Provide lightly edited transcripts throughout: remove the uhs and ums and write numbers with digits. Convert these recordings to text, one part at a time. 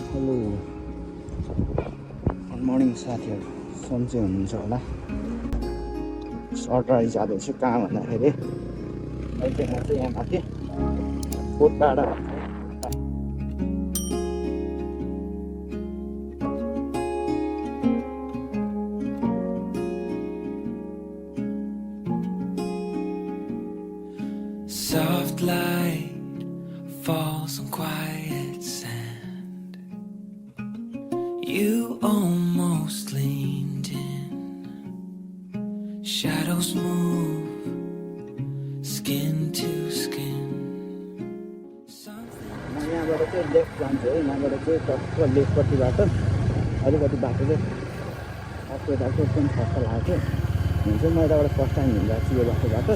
Hello good morning साथीहरू, सन्चै हुनुहुन्छ होला। सरप्राइज जाँदैछु कहाँ भन्दाखेरि अहिले म चाहिँ यहाँ माथि कोटपाडा Soft light falls on quiet sand. You almost leaned in. Shadows move, skin to skin. म यहाँबाट चाहिँ लेफ्ट जान्छु है। यहाँबाट चाहिँ टक्क लेफ्टपट्टिबाट अलिकति बाटो चाहिँ अर्को बाटो एकदम सस्तो लाग्यो। हुन्छ म यताबाट फर्स्ट टाइम हिँडिरहेको छु यो बाटोबाट।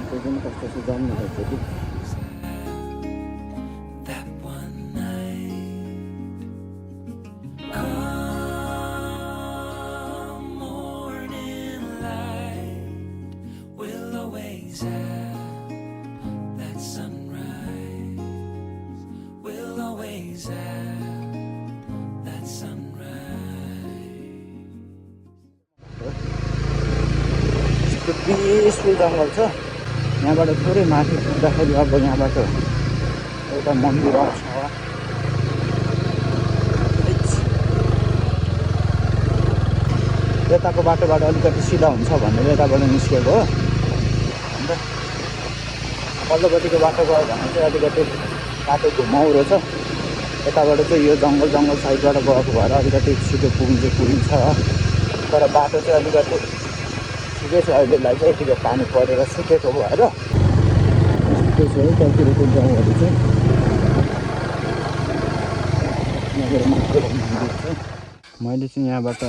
त्यो पनि कस्तो चाहिँ जानु आएको थियो कि That one night, come morning light, we'll always have that sunrise. We'll always have that sunrise. यस्तो पिसफुल जङ्गल छ। यहाँबाट थोरै माथि पुग्दाखेरि अब यहाँबाट एउटा मन्दिर आउँछ। यताको बाटोबाट अलिकति सिधा हुन्छ भनेर यताबाट निस्केको हो। अन्त पल्लोपट्टिको बाटो गयो भने चाहिँ अलिकति बाटो घुमाउरो छ। यताबाट चाहिँ यो जङ्गल साइडबाट गएको भएर अलिकति छिटो पुगिन्छ। तर बाटो चाहिँ अलिकति ठिकै छ अहिलेलाई चाहिँ। यतिको पानी परेर सुकेको भएर ठिकै छ है। त्यहाँतिरको गाउँहरू चाहिँ मैले चाहिँ यहाँबाट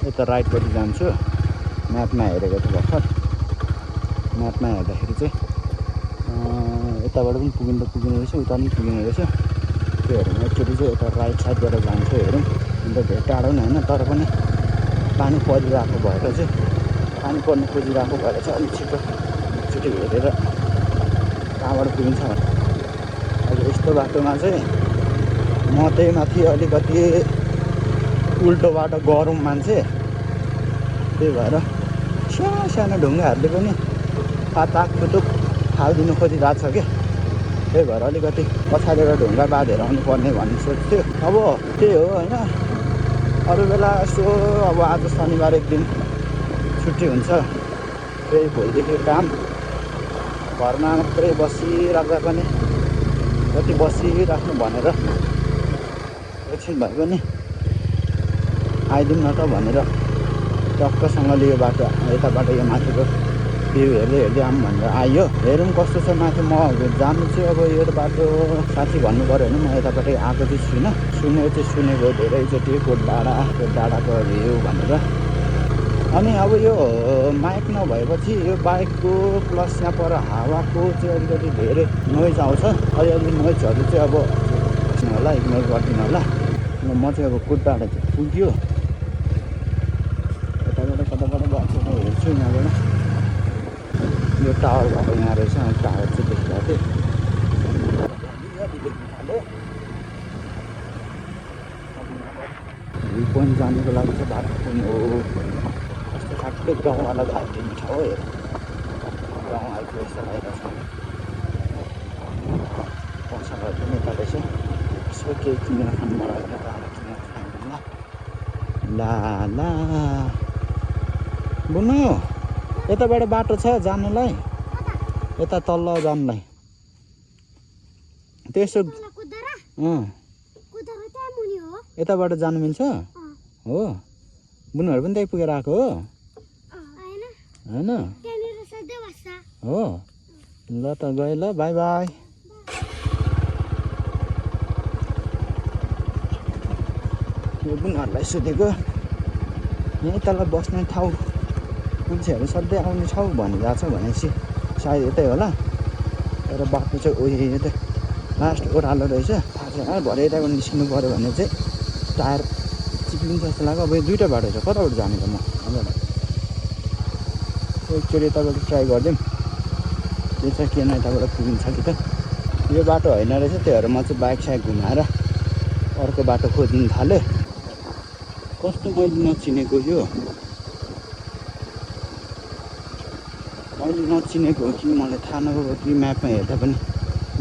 यता राइटपट्टि जान्छु। म्यापमा हेरेको थिएँ भर्खर। म्यापमा हेर्दाखेरि चाहिँ यताबाट पनि पुगिँदो रहेछ, उता पनि पुगिने रहेछ। त्यो हेरौँ एकचोटि चाहिँ यता राइट साइडबाट जान्छु हेरौँ। अन्त धेरै टाढो पनि होइन, तर पनि पानी परिरहेको भएर चाहिँ पानी पर्नु खोजिरहेको भएर चाहिँ अलिक छिटो हेरेर कहाँबाट पुगिन्छ। अब यस्तो बाटोमा चाहिँ म त्यही माथि अलिकति उल्टो बाटो गरौँ मान्छे, त्यही भएर सानो ढुङ्गाहरूले पनि पाताक फुटुक फालिदिनु खोजिरहेको छ कि। त्यही भएर अलिकति पछाडिबाट ढुङ्गा बाँधेर आउनु पर्ने भन्ने सोच्थ्यो। अब त्यही हो होइन। अरू बेला यसो अब आज शनिबार एक दिन छुट्टी हुन्छ, फेरि भोलिदेखि काम। घरमा मात्रै बसिराख्दा पनि कति बसिराख्नु भनेर एकछिन भए पनि आइदिउँ न त भनेर टक्कसँगले यो बाटो यताबाट यो माथिको भ्यू हेर्दै आऊँ भनेर आयो। हेरौँ कस्तो छ माथि। म जानु चाहिँ अब यो बाटो साथी भन्नु पऱ्यो भने म यतापट्टि आएको चाहिँ सुनेको धेरैचोटि कोटडाँडाको भ्यू भनेर। अनि अब यो माइक नभएपछि यो बाइकको प्लस यहाँ पर हावाको चाहिँ अलिकति धेरै नोइज आउँछ। अलिअलि नोइजहरू चाहिँ अब होला इग्नोर गरिदिनु होला। म चाहिँ अब कोटडाँडा चाहिँ पुग्यो। यताबाट कताबाट गएको हेर्छु। यहाँबाट यो टावर भएको यहाँ रहेछ। टावर चाहिँ देखिरहेको थियो। भ्यू पोइन्ट जानुको लागि चाहिँ बाटो पनि हो। कस्तो खालको गाउँवाला खाइदिनु छ हो। गाउँ आइपुगेछ भइरहेछ। पैसाहरू पनि यता रहेछ। यसो केही किनेर खानु मन लाग्यो किनेर खानु ला बुनु यताबाट बाटो छ जानुलाई, यता तल्ल जानुलाई। त्यसो यताबाट जानु मिल्छ हो। बुनुहरू पनि त्यही पुगेर आएको हो होइन हो। ल त गएँ ल, बाई बाई। यो बुनुहरूलाई सोधेको यहीँ तल बस्ने ठाउँ मान्छेहरू सधैँ आउने ठाउँ भनिरहेको छ भनेपछि सायद यतै होला। तर बाटो चाहिँ उयो त लास्ट ओह्रालो रहेछ। थाहा छैन भरे यताबाट निस्किनु पऱ्यो भने चाहिँ टायर चिप्लिन्छ जस्तो लाग्यो। अब यो दुईवटा बाटो छ, कताबाट जाने त म यहाँबाट? एकचोटि यताबाट ट्राई गरिदिउँ। त्यो चाहिँ के न यताबाट पुगिन्छ कि त। यो बाटो होइन रहेछ, त्यही भएर म चाहिँ बाइक साइक घुमाएर अर्को बाटो खोज्नु थालेँ। कस्तो मैले नचिनेको यो, मैले नचिनेको हो कि मलाई थाहा नभएको कि म्यापमा हेर्दा पनि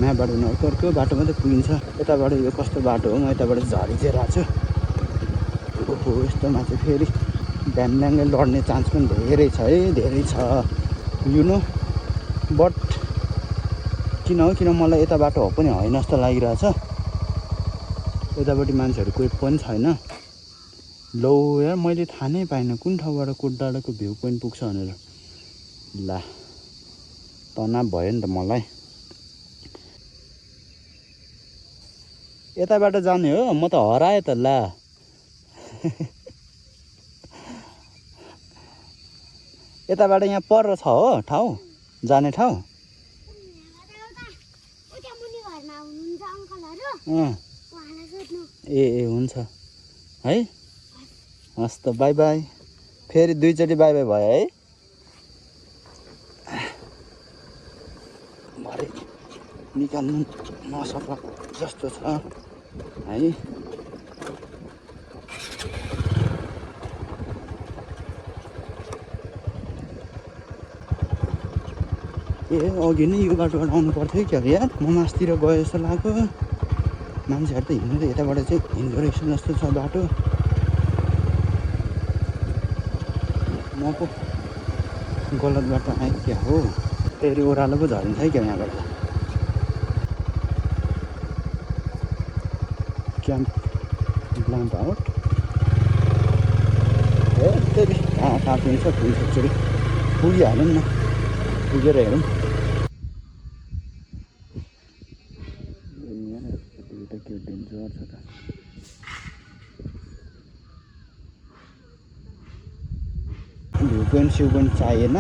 म्यापबाट अर्को बाटो मात्रै पुगिन्छ। यताबाट यो कस्तो बाटो हो, म यताबाट झरी चाहिँ रहेको छु। ओहो, यस्तोमा चाहिँ फेरि ड्याङड्याङले लड्ने चान्स पनि धेरै छ है, धेरै छ यु नो। बट किन मलाई यता बाटो हो पनि होइन जस्तो लागिरहेछ। यतापट्टि मान्छेहरू कोही पनि छैन। लौ यार, मैले थाहा नै पाइनँ कुन ठाउँबाट कोट डाँडाको भ्यू पोइन्ट पुग्छ भनेर। ला तनाव भयो नि त मलाई। यताबाट जाने हो, म त हराएँ त। ला यताबाट यहाँ पर छ हो ठाउँ, जाने ठाउँ। ए हुन्छ है, हस् त, बाई बाई। फेरि दुईचोटि बाई बाई भयो है। भरे निकाल्नु नसक्ला जस्तो छ है। ए अघि नै यो बाटोबाट आउनु पर्थ्यो क्या यार, म मासतिर गए जस्तो लाग्यो। मान्छेहरू त हिँड्नु त यताबाट चाहिँ हिँड्दो रहेछ जस्तो छ बाटो। म पो गलत बाटो आएँ क्या हो। फेरि ओह्रालो पो झरिन्छ है क्या यहाँबाट। Camp ब्लाम्प out. ए फेरि कहाँ पुग्छ पुगिसक्छ। पुगिहालौँ न, पुगेर हेरौँ। के डेन्जर छ त। भ्यू पोइन्ट स्यु पोइन्ट चाहिएन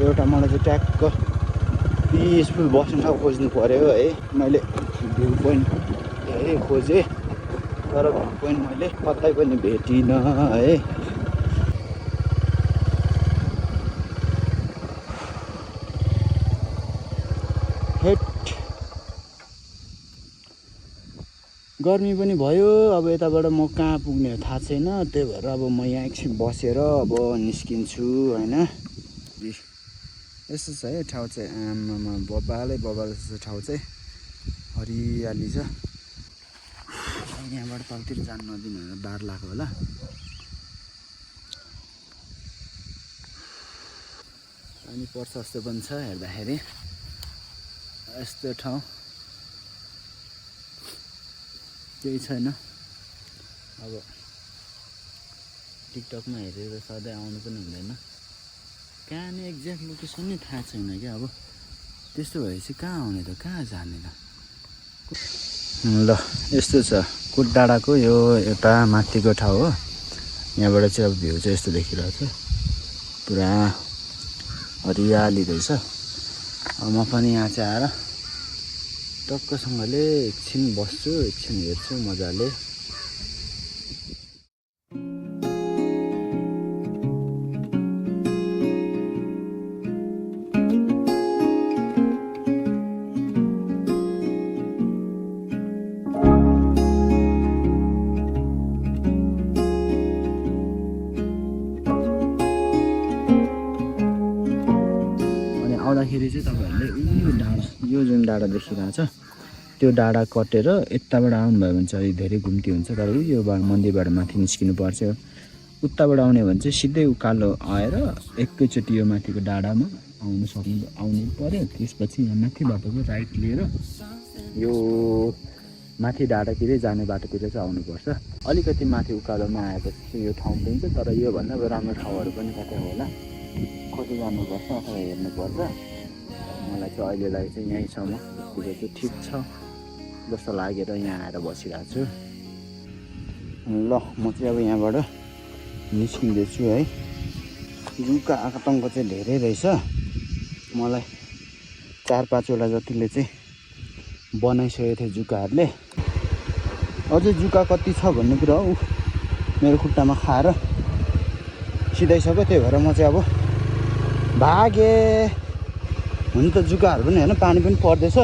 एउटा, मलाई चाहिँ ट्याक्क पिसफुल बस्ने ठाउँ खोज्नु पऱ्यो है। मैले भ्यू पोइन्ट धेरै खोजेँ तर भ्यू पोइन्ट मैले कतै पनि भेटिनँ है। गर्मी पनि भयो। अब यताबाट म कहाँ पुग्ने हो थाहा छैन, त्यही भएर अब म यहाँ एकछिन बसेर अब निस्किन्छु होइन। यस्तो छ है ठाउँ चाहिँ, आमामा बबालै जस्तो ठाउँ चाहिँ, हरियाली छ। यहाँबाट तलतिर जानु नदिनु भनेर डर लाग्यो होला। पानी पर्छ जस्तो पनि छ हेर्दाखेरि। यस्तो ठाउँ केही छैन। अब टिकटकमा हेरेर सधैँ आउनु पनि हुँदैन। कहाँनिर एक्ज्याक्ट लोकेसन नै थाहा छैन क्या। अब त्यस्तो भएपछि कहाँ आउने त, कहाँ जाने त। ल यस्तो छ कोट डाँडाको यो एउटा माथिको ठाउँ हो। यहाँबाट चाहिँ अब भ्यू चाहिँ यस्तो देखिरहेको छ, पुरा हरियाली रहेछ। अब म पनि यहाँ चाहिँ आएर टक्कसँगले एकछिन बस्छु, एकछिन हेर्छु मजाले। आउँदाखेरि चाहिँ तपाईँहरूले यो डाँडा, यो जुन डाँडा देखिरहेको छ त्यो डाँडा कटेर यताबाट आउनुभयो भने चाहिँ अलिक धेरै घुम्ती हुन्छ। तर यो मन्दिरबाट माथि निस्किनु पर्छ। उताबाट आउने भने चाहिँ सिधै उकालो आएर एकैचोटि यो माथिको डाँडामा आउनु पऱ्यो। त्यसपछि यहाँ माथि बाटोको राइट लिएर यो माथि डाँडातिरै जाने बाटोतिर चाहिँ आउनुपर्छ। अलिकति माथि उकालोमा आएपछि यो ठाउँ पुग्छ। तर योभन्दा अब राम्रो ठाउँहरू पनि कतै होला, खोजी जानुपर्छ अथवा हेर्नुपर्छ। मलाई चाहिँ अहिलेलाई चाहिँ यहीँसम्म चाहिँ ठिक छ जस्तो लागेर यहाँ आएर बसिरहेको छु। ल म चाहिँ अब यहाँबाट निस्किँदैछु है। जुका आतङ्क चाहिँ धेरै रहेछ। मलाई 4-5वटा जतिले चाहिँ बनाइसकेको थियो जुकाहरूले। अझै जुका कति छ भन्ने कुरा हो मेरो खुट्टामा खाएर सिधाइसक्यो। त्यही भएर म चाहिँ अब भागे। हुन त जुकाहरू पनि होइन, पानी पनि पर्दैछ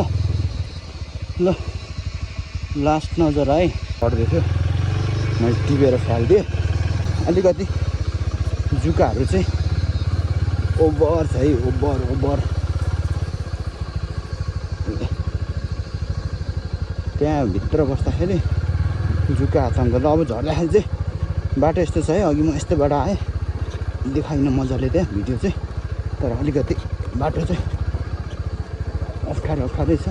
ल लास्ट नजर है पढ्दै थियो मैले टिपेर फालिदिएँ अलिकति जुकाहरू चाहिँ ओभर छ है ओभर त्यहाँ भित्र बस्दाखेरि जुका आतङ्क त अब झर्दाखेरि चाहिँ बाटो यस्तो छ है अघि म यस्तोबाट आएँ देखाइन मजाले त्यहाँ भिडियो चाहिँ तर अलिकति बाटो चाहिँ अप्ठ्यारै छ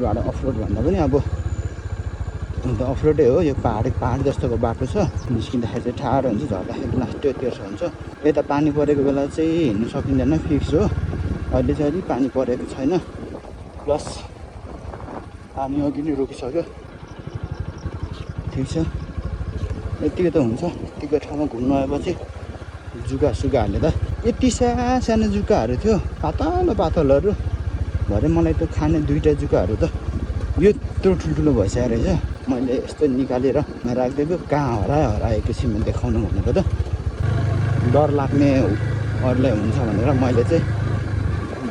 गाडा अफरोड भन्दा पनि अब अन्त अफरोडै हो यो पहाड जस्तोको बाटो छ निस्किँदाखेरि चाहिँ ठाडो हुन्छ झर्दाखेरि लास्ट तेर्सो हुन्छ यता पानी परेको बेला चाहिँ हिँड्नु सकिँदैन फिक्स हो अहिले चाहिँ अलिक पानी परेको छैन प्लस पानी अघि नै रोकिसक्यो ठिक छ यतिकै त हुन्छ यतिको ठाउँमा घुम्नु आएपछि जुकाहरूले त यति सानो जुकाहरू थियो पातलहरू भरे मलाई त खाने 2टा जुकाहरू त यत्रो ठुल्ठुलो भइसकेको रहेछ मैले यस्तो निकालेर राखिदिएको कहाँ हराएको छिमेन्ट देखाउनु भनेको त डर लाग्नेहरूलाई हुन्छ भनेर मैले चाहिँ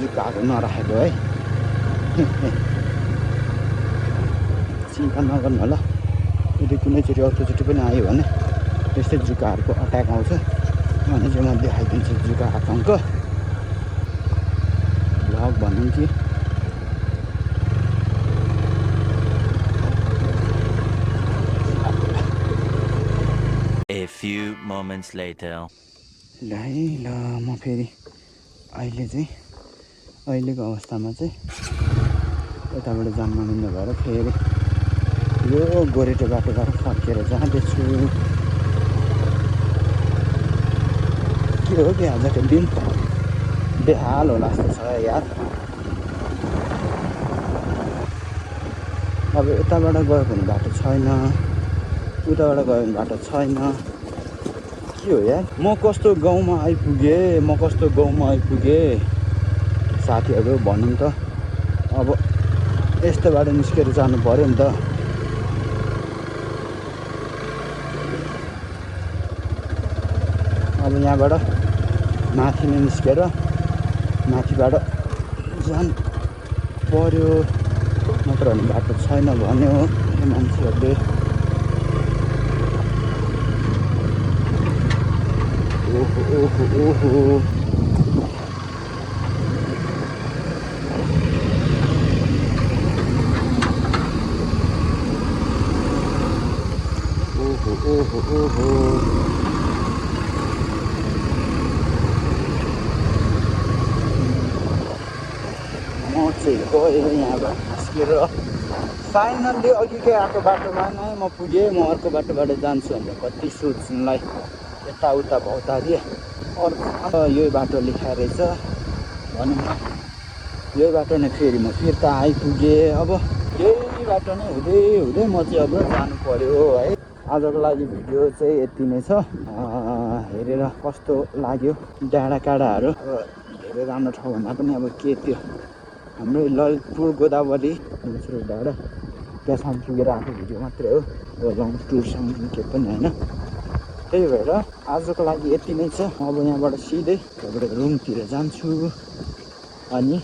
जुकाहरू नराखेको है चिन्ता नगर्नु होला यदि कुनैचोटि अर्कोचोटि पनि आयो भने त्यस्तै जुकाहरूको अट्याक आउँछ भने चाहिँ म देखाइदिन्छु जुका आतङ्क भ्लग भनौँ कि A few moments later. ल म फेरि अहिलेको अवस्थामा चाहिँ यताबाट जान नमिल्ने भएर फेरि यो गोरेटो बाटोबाट फर्केर जाँदैछु के हो कि आजको दिन बेहाल होला जस्तो छ यार अब यताबाट गयो भने बाटो छैन उताबाट गयो भने बाटो छैन के हो यार म कस्तो गाउँमा आइपुगेँ साथीहरू भनौँ त अब यस्तो बाटो निस्केर जानु पर्यो नि त अब यहाँबाट माथि नै निस्केर माथिबाट जानु पर्यो नत्र भने बाटो छैन भन्यो मान्छेहरूले ओहो म चाहिँ गएँ यहाँबाट निस्केर फाइनल्ली अघिकै आएको बाटोमा नै म पुगेँ म अर्को बाटोबाट जान्छु भनेर कति सोच्नुलाई यताउता भौतारिए अर्को यही बाटो लेखाएर रहेछ भनौँ न यही बाटो नै फेरि म फिर्ता आइपुगेँ अब यही बाटो नै हुँदै म चाहिँ अब जानु पर्यो है आजको लागि भिडियो चाहिँ यति नै छ हेरेर कस्तो लाग्यो डाँडाकाँडाहरू अब धेरै राम्रो ठाउँ भन्दा पनि अब के त्यो हाम्रो ललितपुर गोदावरी दोस्रो डाँडा त्यहाँसम्म पुगेर आएको भिडियो मात्रै हो लङ टुरसम्म के पनि होइन त्यही भएर आजको लागि यति नै छ अब यहाँबाट सिधै त्यहाँबाट रुमतिर जान्छु अनि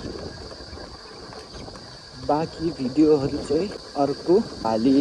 बाँकी भिडियोहरू चाहिँ अर्को पालि